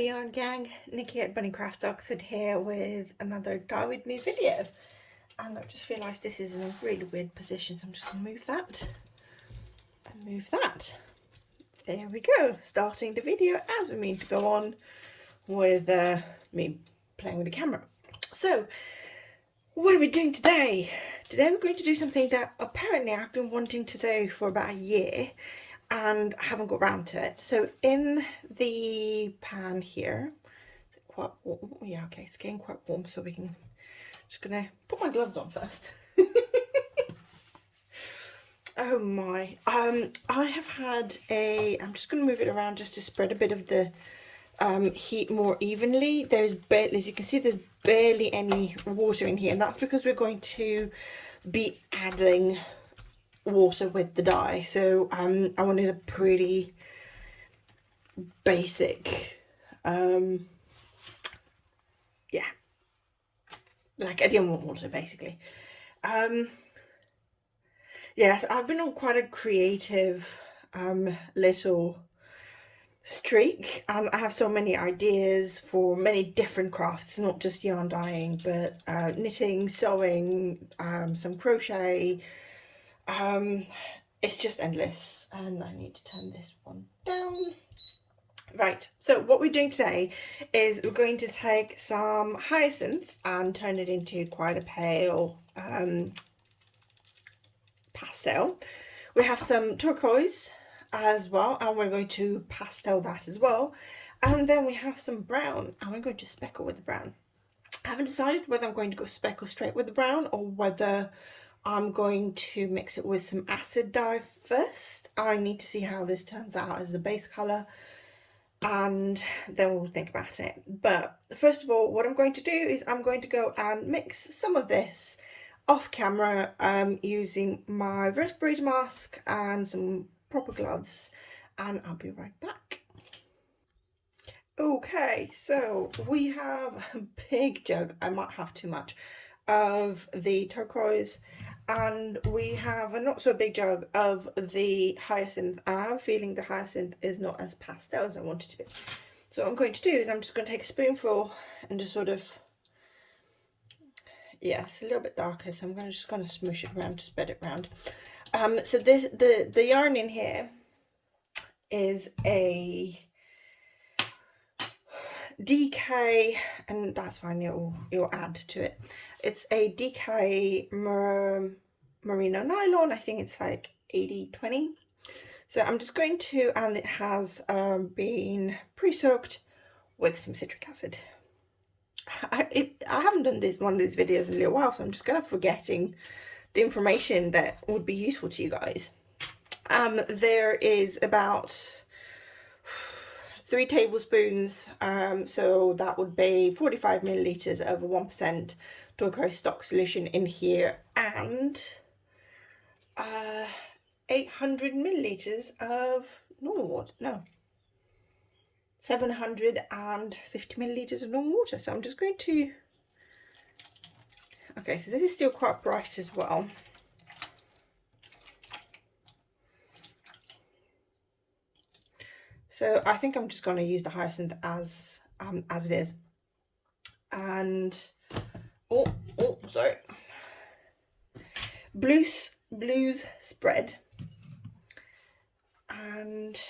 yarn gang, Nikki at Bunny Crafts Oxford here with another dye with me video, and I've just realised this is in a really weird position, so I'm just going to move that and move that. There we go, starting the video as we mean to go on with me playing with the camera. So what are we doing today? Today we're going to do something that apparently I've been wanting to do for about a year and I haven't got around to it. So in the pan here, is it quite warm? Yeah, okay, it's getting quite warm, so we can just gonna put my gloves on first. Oh my, I have had I'm just gonna move it around just to spread a bit of the heat more evenly. There's barely, as you can see, there's barely any water in here, and that's because we're going to be adding water with the dye. So I wanted a pretty basic yeah, like I didn't want water basically. Yes, I've been on quite a creative little streak, and I have so many ideas for many different crafts, not just yarn dyeing, but knitting, sewing, some crochet. It's just endless, and I need to turn this one down. Right, so what we're doing today is we're going to take some hyacinth and turn it into quite a pale pastel. We have some turquoise as well, and we're going to pastel that as well. And then we have some brown, and we're going to speckle with the brown. I haven't decided whether I'm going to go speckle straight with the brown or whether I'm going to mix it with some acid dye first. I need to see how this turns out as the base colour, and then we'll think about it. But first of all, what I'm going to do is I'm going to go and mix some of this off camera using my respirator mask and some proper gloves, and I'll be right back. Okay, so we have a big jug, I might have too much, of the turquoise, and we have a not so big jug of the hyacinth. I have a feeling the hyacinth is not as pastel as I want it to be. So what I'm going to do is I'm just going to take a spoonful and just sort of, yeah, it's a little bit darker, so I'm just going to smoosh it around to spread it around. So this, the yarn in here is a DK, and that's fine, you'll add to it. It's a DK merino nylon. I think it's like 80-20. So I'm just going to, and it has been pre-soaked with some citric acid. I haven't done one of these videos in a little while, so I'm just kind of forgetting the information that would be useful to you guys. There is about 3 tablespoons, so that would be 45 milliliters of a 1% turquoise stock solution in here, and 800 milliliters of normal water. No, 750 milliliters of normal water. So I'm just going to, okay, so this is still quite bright as well. So I think I'm just going to use the hyacinth as it is. And sorry, blues spread, and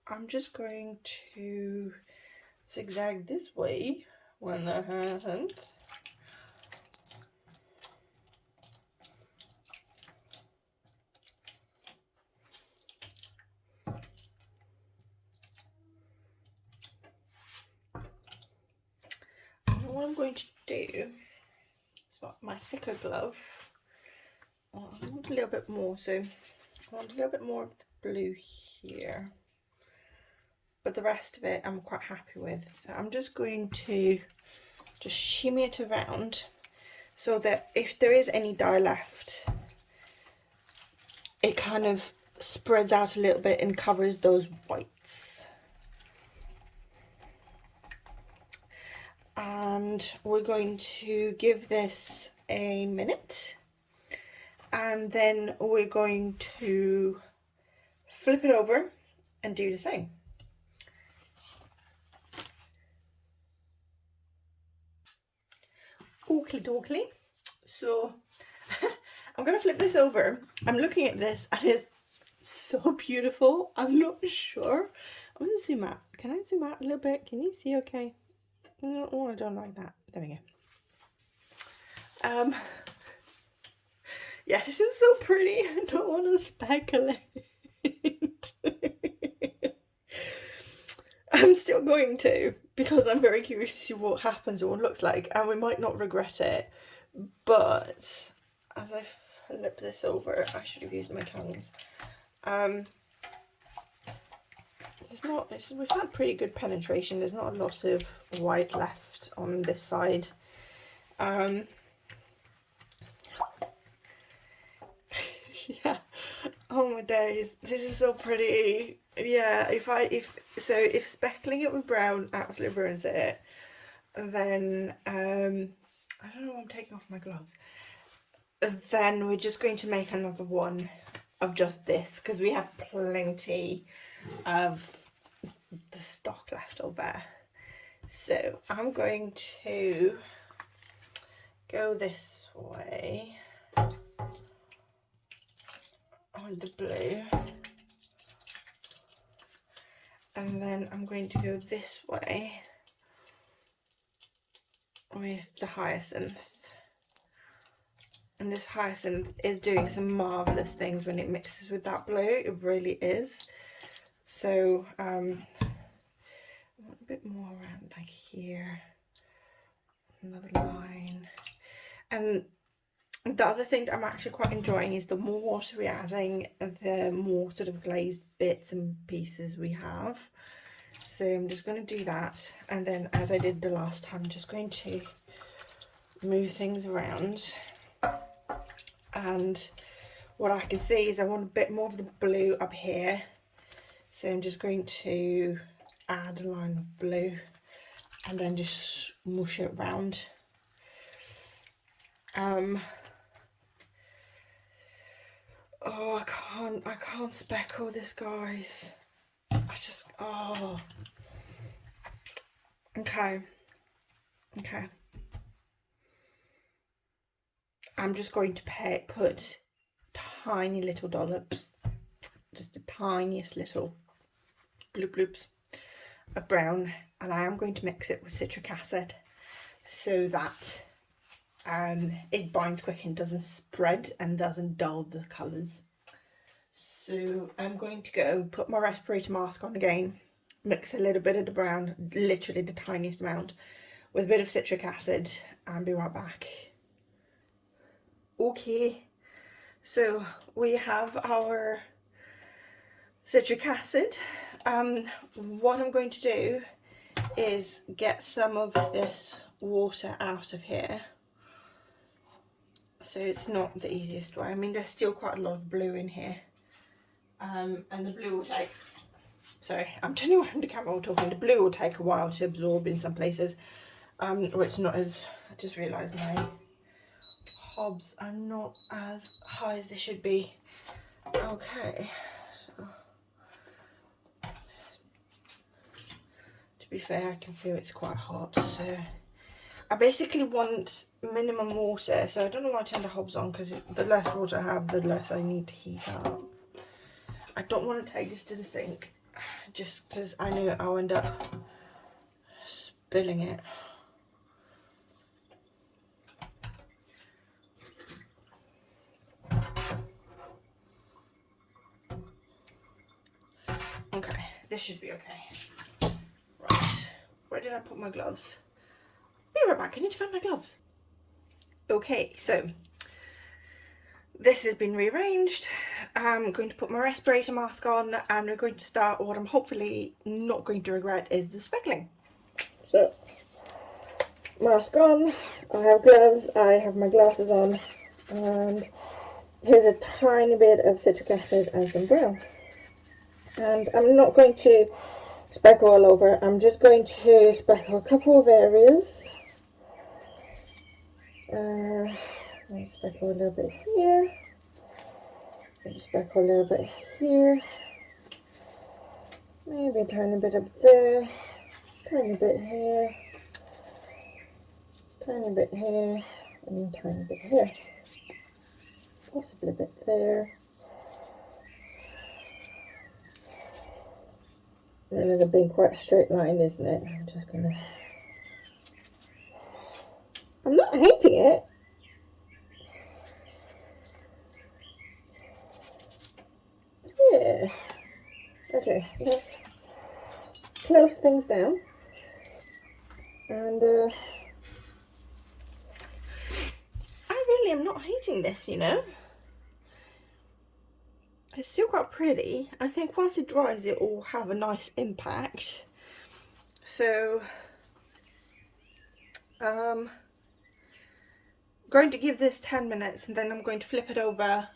I'm just going to zigzag this way when the hyacinth. What I'm going to do is my thicker glove. I want a little bit more, so I want a little bit more of the blue here, but the rest of it I'm quite happy with. So I'm just going to just shimmy it around so that if there is any dye left, it kind of spreads out a little bit and covers those whites. And we're going to give this a minute, and then we're going to flip it over and do the same. Oakley dokley. So I'm going to flip this over. I'm looking at this and it's so beautiful. I'm not sure. I'm going to zoom out. Can I zoom out a little bit? Can you see okay? No, oh, I don't like that. There we go. Yeah, this is so pretty. I don't want to speckle it. I'm still going to, because I'm very curious to see what happens or what it looks like, and we might not regret it. But as I flip this over, I should have used my tongs. We've had pretty good penetration. There's not a lot of white left on this side. Yeah. Oh my days, this is so pretty. Yeah, if speckling it with brown absolutely ruins it, then I don't know why I'm taking off my gloves. Then we're just going to make another one of just this, because we have plenty of the stock left over. So I'm going to go this way on the blue, and then I'm going to go this way with the hyacinth. And this hyacinth is doing some marvellous things when it mixes with that blue. It really is. So I want a bit more around like here, another line. And the other thing that I'm actually quite enjoying is the more water we're adding, the more sort of glazed bits and pieces we have. So I'm just going to do that, and then as I did the last time, I'm just going to move things around. And what I can see is I want a bit more of the blue up here, so I'm just going to add a line of blue and then just mush it around. Oh, I can't speckle this, guys. Okay. I'm just going to put tiny little dollops, just the tiniest little bloops of brown, and I am going to mix it with citric acid so that it binds quick and doesn't spread and doesn't dull the colours. So I'm going to go put my respirator mask on again, mix a little bit of the brown, literally the tiniest amount, with a bit of citric acid, and be right back. Okay, so we have our citric acid. What I'm going to do is get some of this water out of here. So it's not the easiest way. I mean, there's still quite a lot of blue in here. And the blue will take, sorry, I'm turning around the camera while talking. The blue will take a while to absorb in some places. Or it's not as, I just realised my hobs are not as high as they should be. Okay, so to be fair, I can feel it's quite hot, so I basically want minimum water, so I don't know why I turned the hobs on, because the less water I have, the less I need to heat up. I don't want to take this to the sink, just because I know I'll end up spilling it. Okay, this should be okay. Right, where did I put my gloves? Be right back, I need to find my gloves. Okay, so this has been rearranged. I'm going to put my respirator mask on, and we're going to start what I'm hopefully not going to regret is the speckling. So, mask on, I have gloves, I have my glasses on, and here's a tiny bit of citric acid and some brown. And I'm not going to speckle all over, I'm just going to speckle a couple of areas. I'll speckle a little bit here, I'll speckle a little bit here, maybe a tiny bit up there, tiny bit here, Tiny bit here, and tiny bit here. Possibly a bit there. And it'll be quite a straight line, isn't it? I'm just gonna... I'm not hating it. Yeah. Okay, let's close things down. And I really am not hating this, you know. It's still quite pretty. I think once it dries, it will have a nice impact. So, going to give this 10 minutes and then I'm going to flip it over,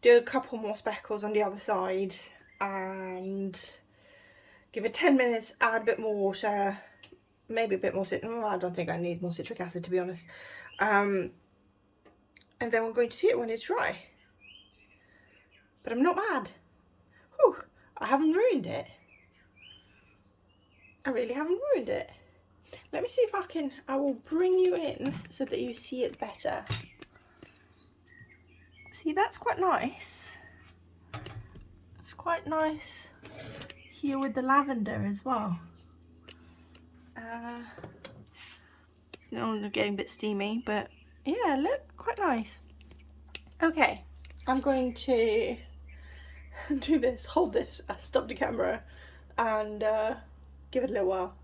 do a couple more speckles on the other side and give it 10 minutes, add a bit more water, maybe a bit more I don't think I need more citric acid, to be honest. And then we're going to see it when it's dry. But I'm not mad. Whew, I haven't ruined it. I really haven't ruined it. Let me see if I will bring you in so that you see it better. See, that's quite nice. It's quite nice here with the lavender as well. You know, they're getting a bit steamy, but yeah, look, quite nice. Okay, I'm going to do this, hold this, stop the camera, and give it a little while.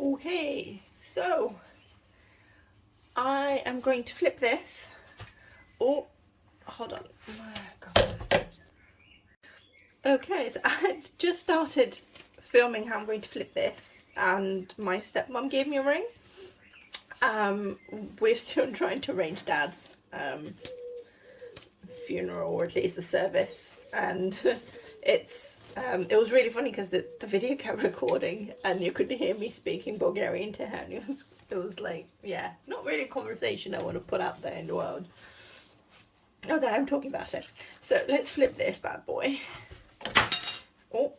Okay, so I am going to flip this. Oh, hold on. God. Okay, so I just started filming how I'm going to flip this, and my stepmom gave me a ring. We're still trying to arrange Dad's funeral, or at least the service, and it was really funny because the video kept recording and you could hear me speaking Bulgarian to her, and it was like, yeah, not really a conversation I want to put out there in the world. Oh, I'm talking about it. So let's flip this bad boy. Oh,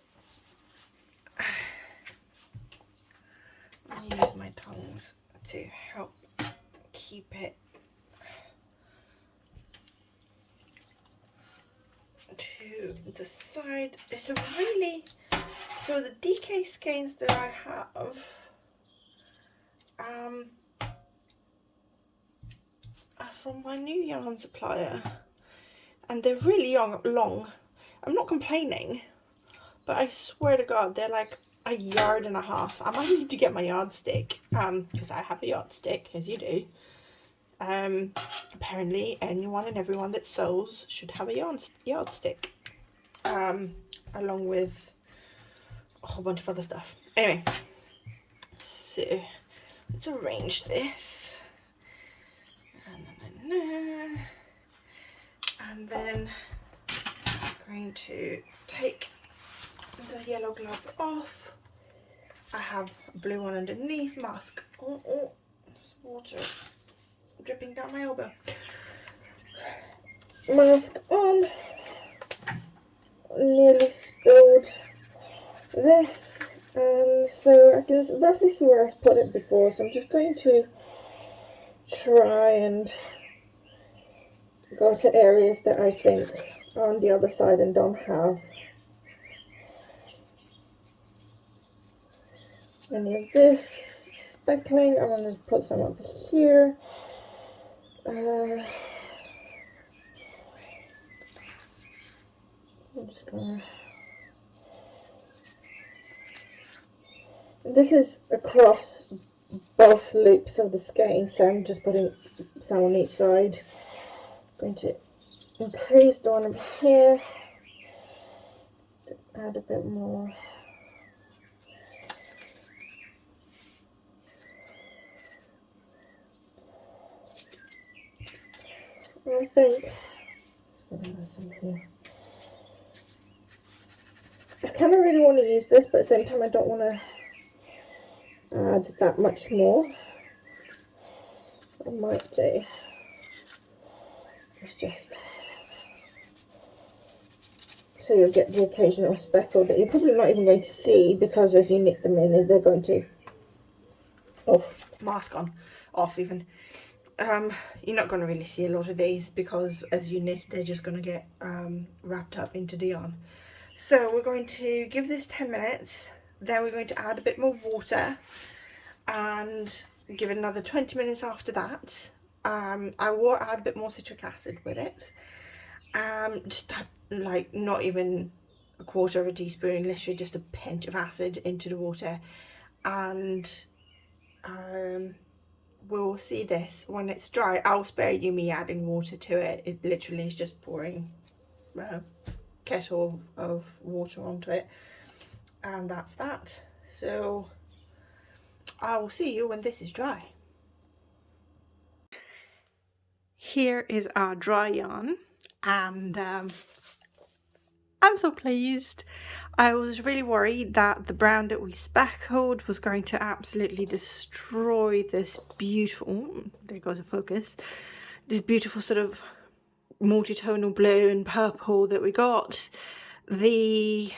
I'll use my tongs to help keep it to the side. It's a really, so the DK skeins that I have are from my new yarn supplier, and they're really long. I'm not complaining, but I swear to God, they're like a yard and a half. I might need to get my yardstick, because I have a yardstick, as you do. Apparently anyone and everyone that sews should have a yardstick, along with a whole bunch of other stuff. Anyway, so let's arrange this, and then I'm going to take the yellow glove off. I have a blue one underneath, mask. Oh, there's water dripping down my elbow. Mask on. Nearly spilled this, so I can roughly see where I've put it before, so I'm just going to try and go to areas that I think are on the other side and don't have any of this speckling. I'm going to put some up here. I'm just gonna... This is across both loops of the skein, so I'm just putting some on each side. I'm going to increase the one up here, add a bit more. I think I kind of really want to use this, but at the same time I don't want to add that much more. I might do. It's just so you'll get the occasional speckle that you're probably not even going to see, because as you knit them in, they're going to mask on, off even. You're not going to really see a lot of these because as you knit they're just going to get wrapped up into the yarn. So we're going to give this 10 minutes, then we're going to add a bit more water and give it another 20 minutes after that. I will add a bit more citric acid with it. Just like not even a quarter of a teaspoon, literally just a pinch of acid into the water, and we'll see this when it's dry. I'll spare you me adding water to it. It literally is just pouring a kettle of water onto it, and that's that. So I will see you when this is dry. Here is our dry yarn, and I'm so pleased. I was really worried that the brown that we speckled was going to absolutely destroy this beautiful, there goes a focus, this beautiful sort of multi-tonal blue and purple that we got. The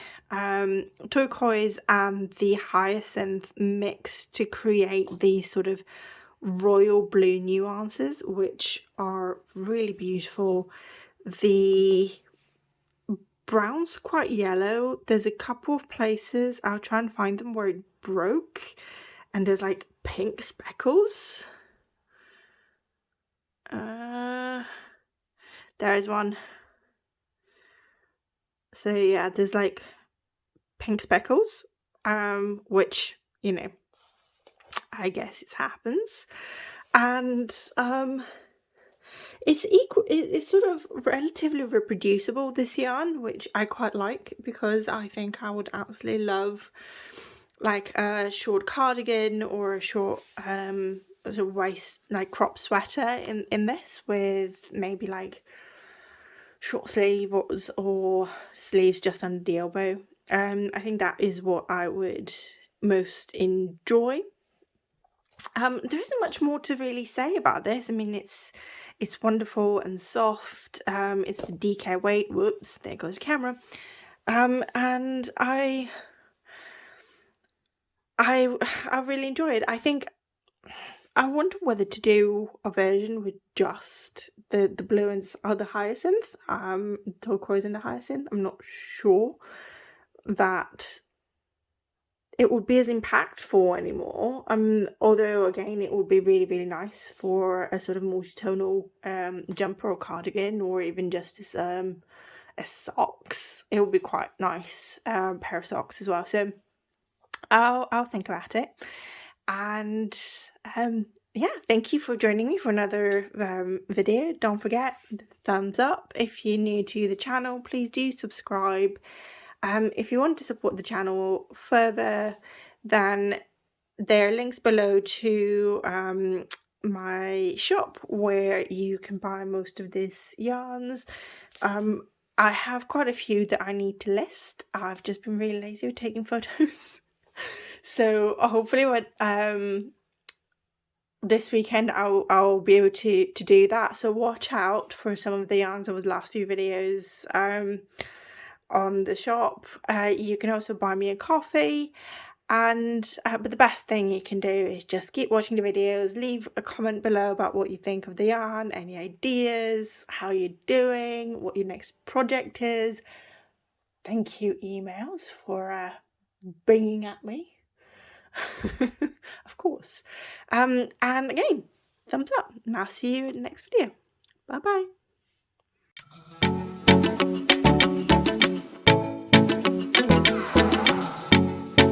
turquoise and the hyacinth mixed to create these sort of royal blue nuances, which are really beautiful. The brown's quite yellow. There's a couple of places, I'll try and find them, where it broke and there's like pink speckles. There's one. So yeah, there's like pink speckles, which, you know, I guess it happens. And it's sort of relatively reproducible, this yarn, which I quite like, because I think I would absolutely love like a short cardigan or a short sort of waist, like crop sweater in this, with maybe like short sleeves or sleeves just under the elbow. I think that is what I would most enjoy. There isn't much more to really say about this. I mean, it's wonderful and soft. It's the DK weight. Whoops, there goes the camera. And I really enjoy it. I think I wonder whether to do a version with just the blue and the hyacinth, turquoise and the hyacinth. I'm not sure that it would be as impactful anymore. Although again, it would be really, really nice for a sort of multi-tonal jumper or cardigan, or even just as socks. It would be quite nice pair of socks as well. So I'll think about it. And yeah, thank you for joining me for another video. Don't forget, thumbs up. If you're new to the channel, please do subscribe. If you want to support the channel further, then there are links below to my shop where you can buy most of these yarns. I have quite a few that I need to list. I've just been really lazy with taking photos. So hopefully what this weekend I'll be able to do that. So watch out for some of the yarns over the last few videos on the shop. You can also buy me a coffee, and but the best thing you can do is just keep watching the videos. Leave a comment below about what you think of the yarn, any ideas, how you're doing, what your next project is. Thank you emails for bringing at me. Of course. And again, thumbs up, and I'll see you in the next video. Bye bye.